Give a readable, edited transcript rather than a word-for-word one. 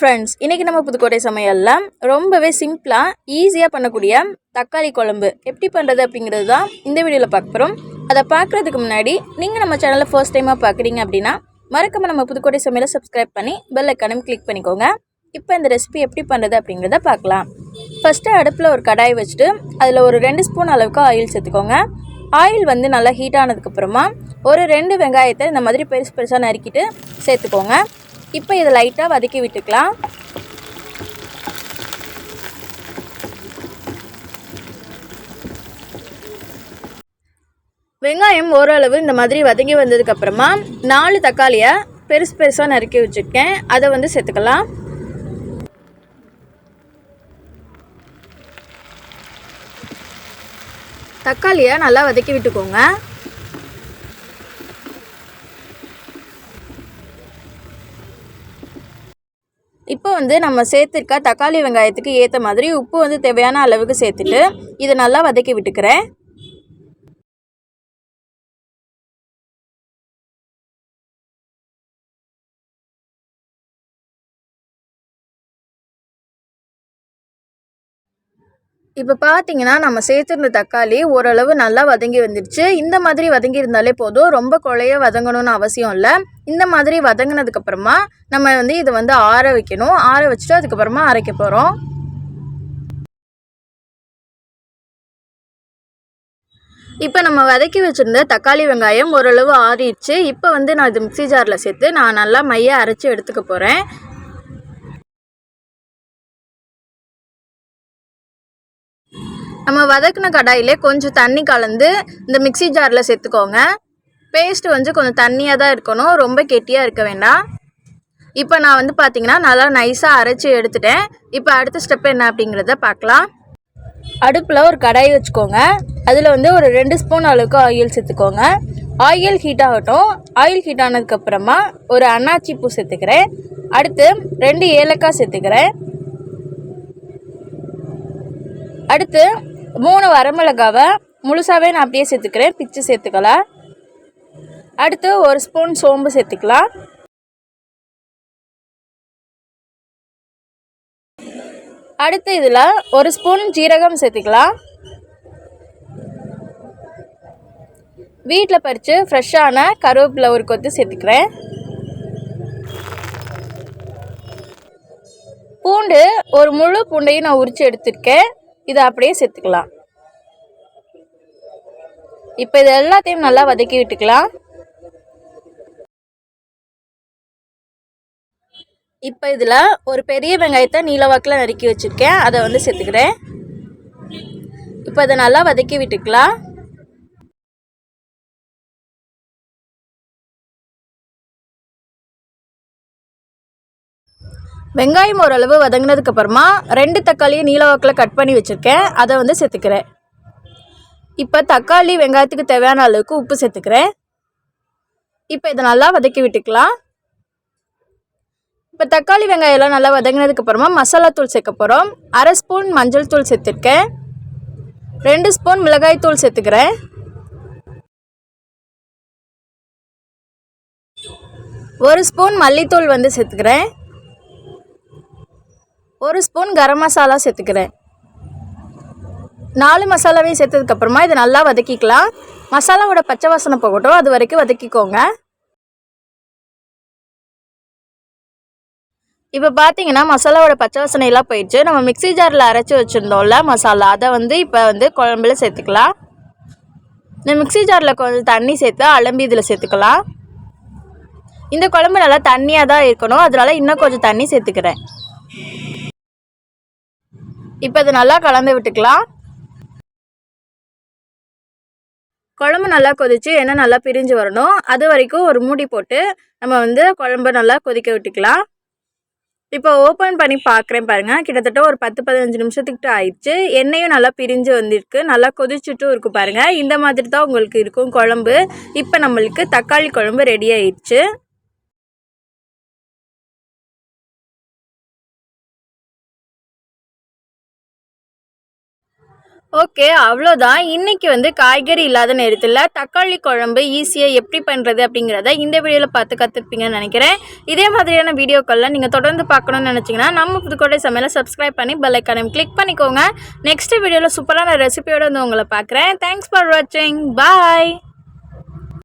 Friends, இன்றைக்கி நம்ம புதுக்கோட்டை சமையலில் ரொம்பவே சிம்பிளாக ஈஸியாக பண்ணக்கூடிய தக்காளி குழம்பு எப்படி பண்ணுறது அப்படிங்கிறது தான் இந்த வீடியோவில் பார்க்க போகிறோம். அதை பார்க்குறதுக்கு முன்னாடி நீங்கள் நம்ம சேனலில் ஃபர்ஸ்ட் டைமாக பார்க்குறீங்க அப்படின்னா மறக்காமல் நம்ம புதுக்கோட்டை சமையலை சப்ஸ்கிரைப் பண்ணி பெல் ஐக்கானும் கிளிக் பண்ணிக்கோங்க. இப்போ இந்த ரெசிபி எப்படி பண்ணுறது அப்படிங்கிறத பார்க்கலாம். ஃபஸ்ட்டு அடுப்பில் ஒரு கடாய் வச்சுட்டு அதில் ஒரு 2 ஸ்பூன் அளவுக்கு ஆயில் சேர்த்துக்கோங்க. ஆயில் வந்து நல்லா ஹீட் ஆனதுக்கப்புறமா ஒரு 2 வெங்காயத்தை இந்த மாதிரி பெருசு பெருசாக நறுக்கிட்டு சேர்த்துக்கோங்க. இப்போ இதை லைட்டாக வதக்கி விட்டுக்கலாம். வெங்காயம் ஓரளவு இந்த மாதிரி வதங்கி வந்ததுக்கப்புறமா 4 தக்காளியை பெருசு பெருசாக நறுக்கி வச்சுருக்கேன். அதை வந்து சேர்த்துக்கலாம். தக்காளியை நல்லா வதக்கி விட்டுக்கோங்க. இப்போ வந்து நம்ம சேர்த்துருக்க தக்காளி வெங்காயத்துக்கு ஏற்ற மாதிரி உப்பு வந்து தேவையான அளவுக்கு சேர்த்துட்டு இதை நல்லா வதக்கி விட்டுக்கிறேன். இப்போ பார்த்தீங்கன்னா நம்ம சேர்த்துருந்த தக்காளி ஓரளவு நல்லா வதங்கி வந்துடுச்சு. இந்த மாதிரி வதங்கி இருந்தாலே போதும், ரொம்ப குழைய வதங்கணும்னு அவசியம் இல்லை. இந்த மாதிரி வதங்கினதுக்கப்புறமா நம்ம வந்து இதை வந்து ஆற வைக்கணும். ஆற வச்சுட்டு அதுக்கப்புறமா அரைக்க போகிறோம். இப்போ நம்ம வதக்கி வச்சுருந்த தக்காளி வெங்காயம் ஓரளவு ஆறிடுச்சு. இப்போ வந்து நான் இது மிக்ஸி ஜாரில் சேர்த்து நான் நல்லா மைய அரைச்சி எடுத்துக்க போகிறேன். நம்ம வதக்கின கடாயிலே கொஞ்சம் தண்ணி கலந்து இந்த மிக்ஸி ஜாரில் சேர்த்துக்கோங்க. பேஸ்ட்டு வந்து கொஞ்சம் தண்ணியாக தான் இருக்கணும், ரொம்ப கெட்டியாக இருக்க வேண்டாம். இப்போ நான் வந்து பார்த்திங்கன்னா நல்லா நைஸாக அரைச்சி எடுத்துட்டேன். இப்போ அடுத்த ஸ்டெப் என்ன அப்படிங்கிறத பார்க்கலாம். அடுப்பில் ஒரு கடாய் வச்சுக்கோங்க. அதில் வந்து ஒரு 2 ஸ்பூன் அளவுக்கு ஆயில் சேர்த்துக்கோங்க. ஆயில் ஹீட் ஆகட்டும். ஆயில் ஹீட் ஆனதுக்கப்புறமா ஒரு அன்னாச்சி பூ சேர்த்துக்கிறேன். அடுத்து 2 ஏலக்காய் சேர்த்துக்கிறேன். அடுத்து 3 வரமிளகாவை முழுசாகவே நான் அப்படியே சேர்த்துக்கிறேன், பிச்சு சேர்த்துக்கலாம். அடுத்து 1 ஸ்பூன் சோம்பு சேர்த்துக்கலாம். அடுத்து இதில் 1 ஸ்பூன் ஜீரகம் சேர்த்துக்கலாம். வீட்டில் பறித்து ஃப்ரெஷ்ஷான கருவேப்பிலை ஒரு கொத்து சேர்த்துக்கிறேன். பூண்டு ஒரு முழு பூண்டையும் நான் உரித்து எடுத்துருக்கேன். இதை அப்படியே சேர்த்துக்கலாம். இப்போ இது எல்லாத்தையும் நல்லா வதக்கி விட்டுக்கலாம். இப்போ இதில் ஒரு பெரிய வெங்காயத்தை நீளவாக்கில் நறுக்கி வச்சுருக்கேன், அதை வந்து சேர்த்துக்கிறேன். இப்போ அதை நல்லா வதக்கி விட்டுக்கலாம். வெங்காயம் ஓரளவு வதங்கினதுக்கப்புறமா 2 தக்காளியை நீளவாக்கில் கட் பண்ணி வச்சுருக்கேன், அதை வந்து சேர்த்துக்கிறேன். இப்போ தக்காளி வெங்காயத்துக்கு தேவையான அளவுக்கு உப்பு சேர்த்துக்கிறேன். இப்போ இதை நல்லா வதக்கி விட்டுக்கலாம். இப்போ தக்காளி வெங்காயம்லாம் நல்லா வதங்கினதுக்கப்புறமா மசாலா தூள் சேர்க்க போகிறோம். 1/2 ஸ்பூன் மஞ்சள் தூள் சேர்த்துருக்கேன். 2 ஸ்பூன் மிளகாய் தூள் சேர்த்துக்கிறேன். 1 ஸ்பூன் மல்லித்தூள் வந்து சேர்த்துக்கிறேன். 1 ஸ்பூன் கரம் மசாலா சேர்த்துக்கிறேன். 4 மசாலாவையும் சேர்த்ததுக்கப்புறமா இதை நல்லா வதக்கிக்கலாம். மசாலாவோட பச்சை வாசனை போகட்டும், அது வரைக்கும் வதக்கிக்கோங்க. இப்போ பார்த்தீங்கன்னா மசாலாவோட பச்சை வாசனையெல்லாம் போயிடுச்சு. நம்ம மிக்ஸி ஜாரில் அரைச்சி வச்சுருந்தோம்ல மசாலா, அதை வந்து இப்போ வந்து குழம்புல சேர்த்துக்கலாம். இந்த மிக்ஸி ஜாரில் கொஞ்சம் தண்ணி சேர்த்து அலம்பி இதில் சேர்த்துக்கலாம். இந்த குழம்பு நல்லா தண்ணியாக தான் இருக்கணும், அதனால இன்னும் கொஞ்சம் தண்ணி சேர்த்துக்கிறேன். இப்போ இது நல்லா கலந்து விட்டுக்கலாம். குழம்பு நல்லா கொதித்து எண்ணெய் நல்லா பிரிஞ்சு வரணும், அது வரைக்கும் ஒரு மூடி போட்டு நம்ம வந்து குழம்பு நல்லா கொதிக்க விட்டுக்கலாம். இப்போ ஓப்பன் பண்ணி பார்க்குறேன் பாருங்கள், கிட்டத்தட்ட ஒரு 10-15 நிமிஷத்துக்கிட்ட ஆயிடுச்சு. எண்ணெயும் நல்லா பிரிஞ்சு வந்திருக்கு, நல்லா கொதிச்சுட்டும் இருக்குது பாருங்கள். இந்த மாதிரி தான் உங்களுக்கு இருக்கும் குழம்பு. இப்போ நம்மளுக்கு தக்காளி குழம்பு ரெடி ஆயிடுச்சு. ஓகே, அவ்வளோதான். இன்னைக்கு காய்கறி இல்லாத நேரத்தில் தக்காளி குழம்பு ஈஸியாக எப்படி பண்ணுறது அப்படிங்கிறத இந்த வீடியோவில் பார்த்து கற்றுப்பீங்கன்னு நினைக்கிறேன். இதே மாதிரியான வீடியோக்கள்லாம் நீங்கள் தொடர்ந்து பார்க்கணுன்னு நினச்சிங்கன்னா நம்ம புதுக்கோட்டை சமையலை சப்ஸ்கிரைப் பண்ணி பெல் ஐக்கானையும் கிளிக் பண்ணிக்கோங்க. நெக்ஸ்ட் வீடியோவில் சூப்பரான ரெசிபியோடு உங்களை பார்க்குறேன். தேங்க்ஸ் ஃபார் வாட்சிங். பாய்.